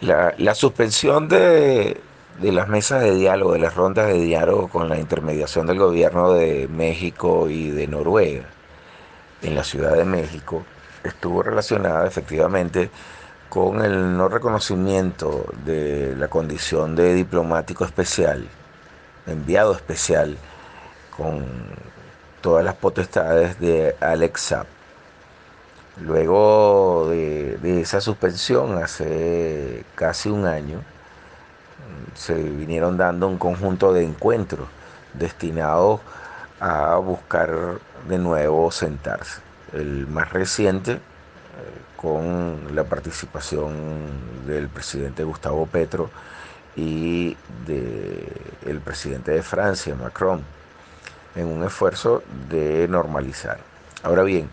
La suspensión de las mesas de diálogo, de las rondas de diálogo con la intermediación del gobierno de México y de Noruega en la Ciudad de México estuvo relacionada efectivamente con el no reconocimiento de la condición de diplomático especial, enviado especial, con todas las potestades de Alex Saab. Luego de esa suspensión, hace casi un año, se vinieron dando un conjunto de encuentros destinados a buscar de nuevo sentarse. El más reciente, con la participación del presidente Gustavo Petro y del presidente de Francia, Macron, en un esfuerzo de normalizar. Ahora bien,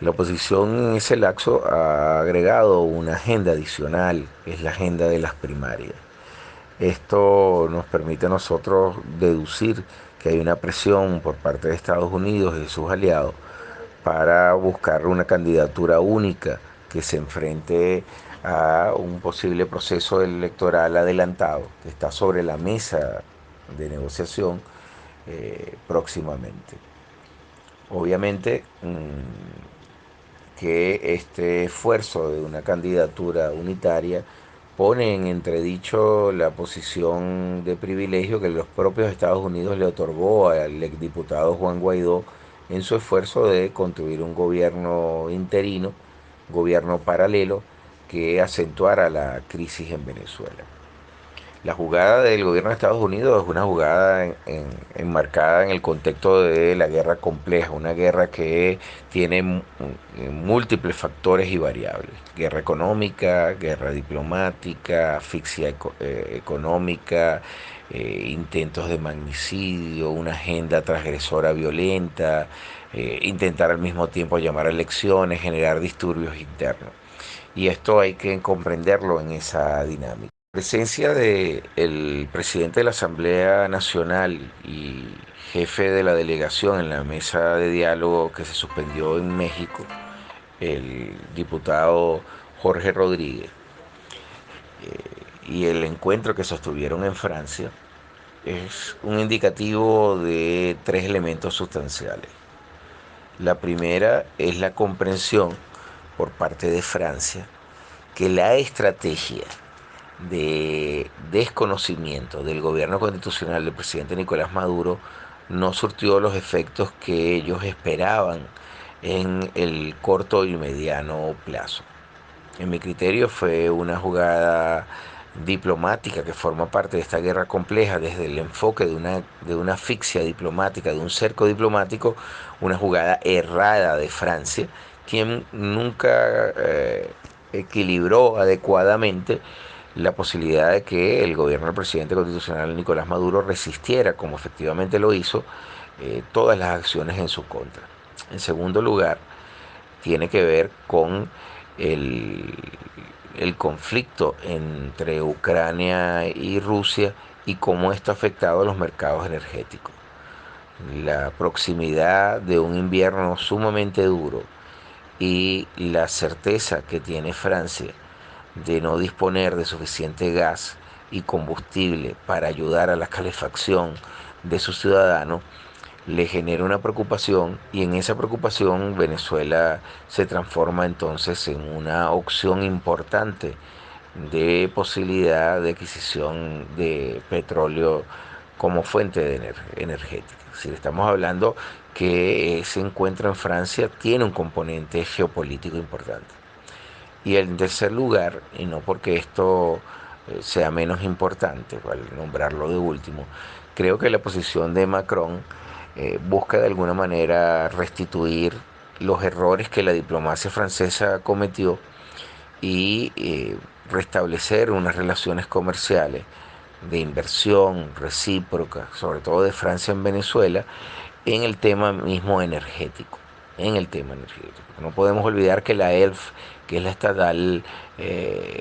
la oposición en ese lapso ha agregado una agenda adicional, que es la agenda de las primarias. Esto nos permite a nosotros deducir que hay una presión por parte de Estados Unidos y de sus aliados para buscar una candidatura única que se enfrente a un posible proceso electoral adelantado que está sobre la mesa de negociación próximamente. Obviamente que este esfuerzo de una candidatura unitaria pone en entredicho la posición de privilegio que los propios Estados Unidos le otorgó al exdiputado Juan Guaidó en su esfuerzo de construir un gobierno interino, gobierno paralelo, que acentuara la crisis en Venezuela. La jugada del gobierno de Estados Unidos es una jugada enmarcada en el contexto de la guerra compleja, una guerra que tiene múltiples factores y variables. Guerra económica, guerra diplomática, asfixia económica, intentos de magnicidio, una agenda transgresora violenta, intentar al mismo tiempo llamar a elecciones, generar disturbios internos. Y esto hay que comprenderlo en esa dinámica. La presencia del presidente de la Asamblea Nacional y jefe de la delegación en la mesa de diálogo que se suspendió en México, el diputado Jorge Rodríguez, y el encuentro que sostuvieron en Francia, es un indicativo de tres elementos sustanciales. La primera es la comprensión por parte de Francia que la estrategia de desconocimiento del gobierno constitucional del presidente Nicolás Maduro no surtió los efectos que ellos esperaban en el corto y mediano plazo. En mi criterio fue una jugada diplomática que forma parte de esta guerra compleja desde el enfoque de una asfixia diplomática, de un cerco diplomático, una jugada errada de Francia, quien nunca equilibró adecuadamente la posibilidad de que el gobierno del presidente constitucional Nicolás Maduro resistiera, como efectivamente lo hizo, todas las acciones en su contra. En segundo lugar, tiene que ver con el, el conflicto entre Ucrania y Rusia y cómo esto ha afectado a los mercados energéticos. La proximidad de un invierno sumamente duro y la certeza que tiene Francia de no disponer de suficiente gas y combustible para ayudar a la calefacción de sus ciudadanos le genera una preocupación y en esa preocupación Venezuela se transforma entonces en una opción importante de posibilidad de adquisición de petróleo como fuente de energética. Es decir, estamos hablando que ese encuentro en Francia tiene un componente geopolítico importante. Y en tercer lugar, y no porque esto sea menos importante, al nombrarlo de último, creo que la posición de Macron busca de alguna manera restituir los errores que la diplomacia francesa cometió y restablecer unas relaciones comerciales de inversión recíproca, sobre todo de Francia en Venezuela, en el tema mismo energético. En el tema energético. No podemos olvidar que la ELF, que es la estatal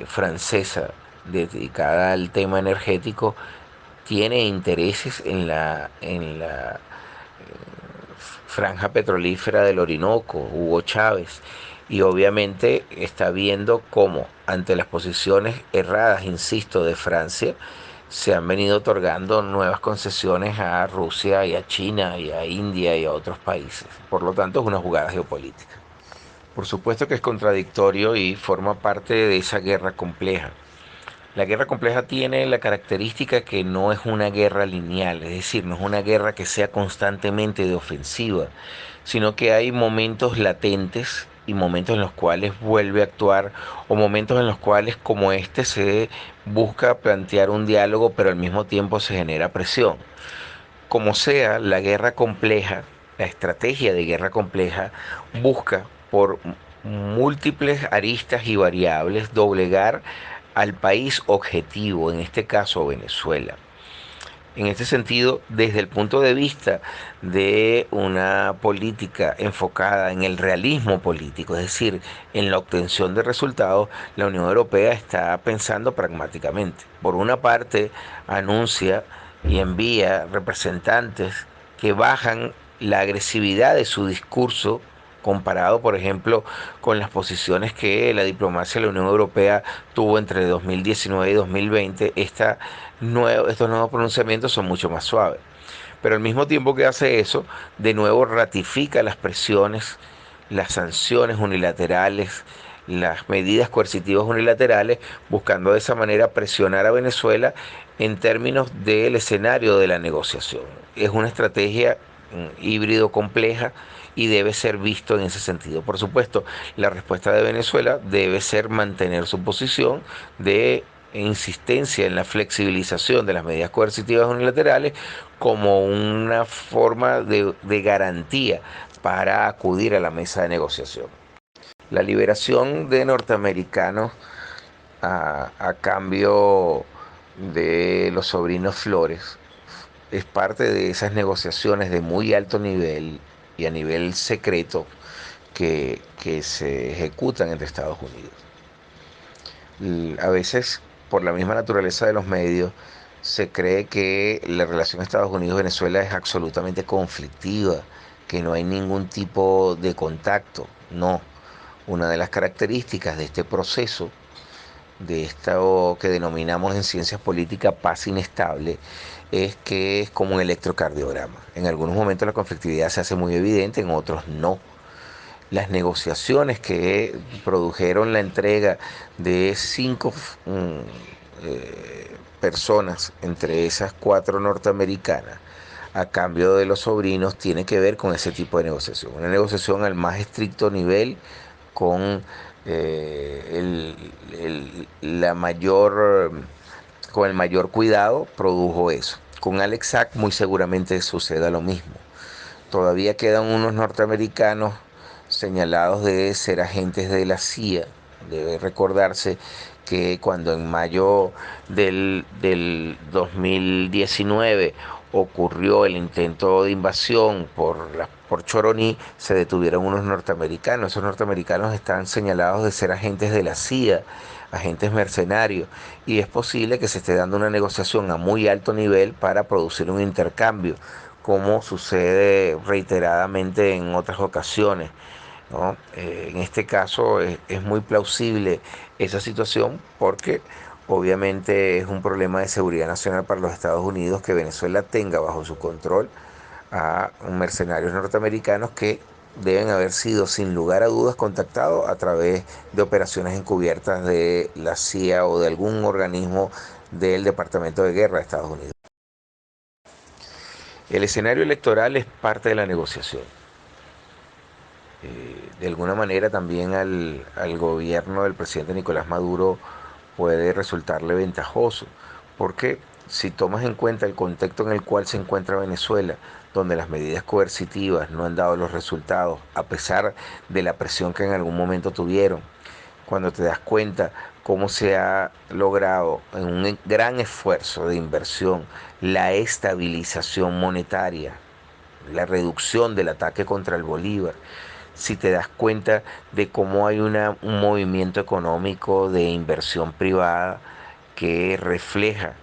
francesa dedicada al tema energético, tiene intereses en la franja petrolífera del Orinoco, Hugo Chávez, Y obviamente está viendo cómo, ante las posiciones erradas, insisto, de Francia, se han venido otorgando nuevas concesiones a Rusia y a China y a India y a otros países. Por lo tanto, es una jugada geopolítica. Por supuesto que es contradictorio y forma parte de esa guerra compleja. La guerra compleja tiene la característica que no es una guerra lineal, es decir, no es una guerra que sea constantemente de ofensiva, sino que hay momentos latentes y momentos en los cuales vuelve a actuar, o momentos en los cuales, como este, se busca plantear un diálogo, pero al mismo tiempo se genera presión. Como sea, la guerra compleja, la estrategia de guerra compleja, busca por múltiples aristas y variables doblegar al país objetivo, en este caso Venezuela. En este sentido, desde el punto de vista de una política enfocada en el realismo político, es decir, en la obtención de resultados, la Unión Europea está pensando pragmáticamente. Por una parte, anuncia y envía representantes que bajan la agresividad de su discurso comparado, por ejemplo, con las posiciones que la diplomacia de la Unión Europea tuvo entre 2019 y 2020. Estos nuevos pronunciamientos son mucho más suaves. Pero al mismo tiempo que hace eso, de nuevo ratifica las presiones, las sanciones unilaterales, las medidas coercitivas unilaterales, buscando de esa manera presionar a Venezuela en términos del escenario de la negociación. Es una estrategia híbrido compleja y debe ser visto en ese sentido. Por supuesto, la respuesta de Venezuela debe ser mantener su posición de insistencia en la flexibilización de las medidas coercitivas unilaterales como una forma de garantía para acudir a la mesa de negociación. La liberación de norteamericanos a cambio de los sobrinos Flores es parte de esas negociaciones de muy alto nivel y a nivel secreto que se ejecutan entre Estados Unidos. A veces, por la misma naturaleza de los medios, se cree que la relación Estados Unidos-Venezuela es absolutamente conflictiva, que no hay ningún tipo de contacto. No. Una de las características de este proceso, de esto que denominamos en ciencias políticas paz inestable, es que es como un electrocardiograma. En algunos momentos la conflictividad se hace muy evidente, en otros no. Las negociaciones que produjeron la entrega de personas, entre esas cuatro norteamericanas, a cambio de los sobrinos, tiene que ver con ese tipo de negociación. Una negociación al más estricto nivel, con la mayor, con el mayor cuidado, produjo eso. Con Alex Sack muy seguramente suceda lo mismo. Todavía quedan unos norteamericanos señalados de ser agentes de la CIA. Debe recordarse que cuando en mayo del 2019 ocurrió el intento de invasión por Choroní, se detuvieron unos norteamericanos. Esos norteamericanos están señalados de ser agentes de la CIA, agentes mercenarios, y es posible que se esté dando una negociación a muy alto nivel para producir un intercambio, como sucede reiteradamente en otras ocasiones, ¿no? En este caso es muy plausible esa situación porque obviamente es un problema de seguridad nacional para los Estados Unidos que Venezuela tenga bajo su control a mercenarios norteamericanos que deben haber sido sin lugar a dudas contactados a través de operaciones encubiertas de la CIA o de algún organismo del Departamento de Guerra de Estados Unidos. El escenario electoral es parte de la negociación. De alguna manera también al gobierno del presidente Nicolás Maduro puede resultarle ventajoso, porque si tomas en cuenta el contexto en el cual se encuentra Venezuela, donde las medidas coercitivas no han dado los resultados, a pesar de la presión que en algún momento tuvieron, cuando te das cuenta cómo se ha logrado en un gran esfuerzo de inversión la estabilización monetaria, la reducción del ataque contra el Bolívar, si te das cuenta de cómo hay un movimiento económico de inversión privada que refleja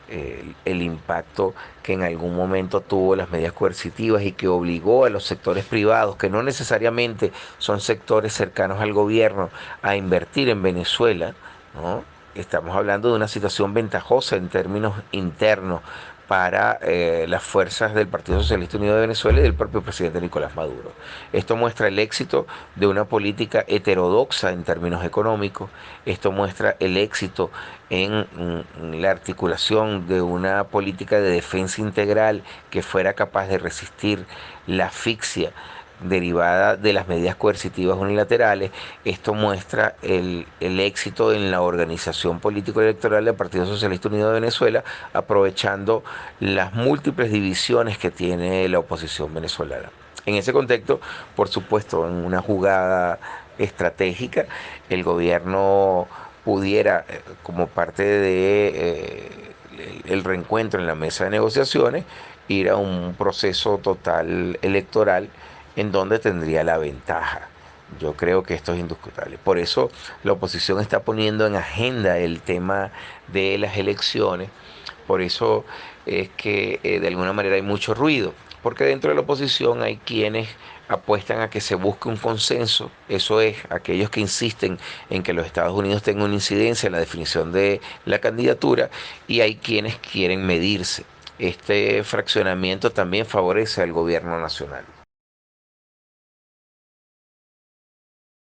el impacto que en algún momento tuvo las medidas coercitivas y que obligó a los sectores privados, que no necesariamente son sectores cercanos al gobierno, a invertir en Venezuela, ¿no? Estamos hablando de una situación ventajosa en términos internos para las fuerzas del Partido Socialista Unido de Venezuela y del propio presidente Nicolás Maduro. Esto muestra el éxito de una política heterodoxa en términos económicos, esto muestra el éxito en la articulación de una política de defensa integral que fuera capaz de resistir la asfixia derivada de las medidas coercitivas unilaterales. Esto muestra el éxito en la organización político-electoral del Partido Socialista Unido de Venezuela, aprovechando las múltiples divisiones que tiene la oposición venezolana. En ese contexto, por supuesto, en una jugada estratégica, el gobierno pudiera, como parte de el reencuentro en la mesa de negociaciones, ir a un proceso total electoral en donde tendría la ventaja. Yo creo que esto es indiscutible. Por eso la oposición está poniendo en agenda el tema de las elecciones. Por eso es que de alguna manera hay mucho ruido. Porque dentro de la oposición hay quienes apuestan a que se busque un consenso. Eso es, aquellos que insisten en que los Estados Unidos tengan una incidencia en la definición de la candidatura, y hay quienes quieren medirse. Este fraccionamiento también favorece al gobierno nacional.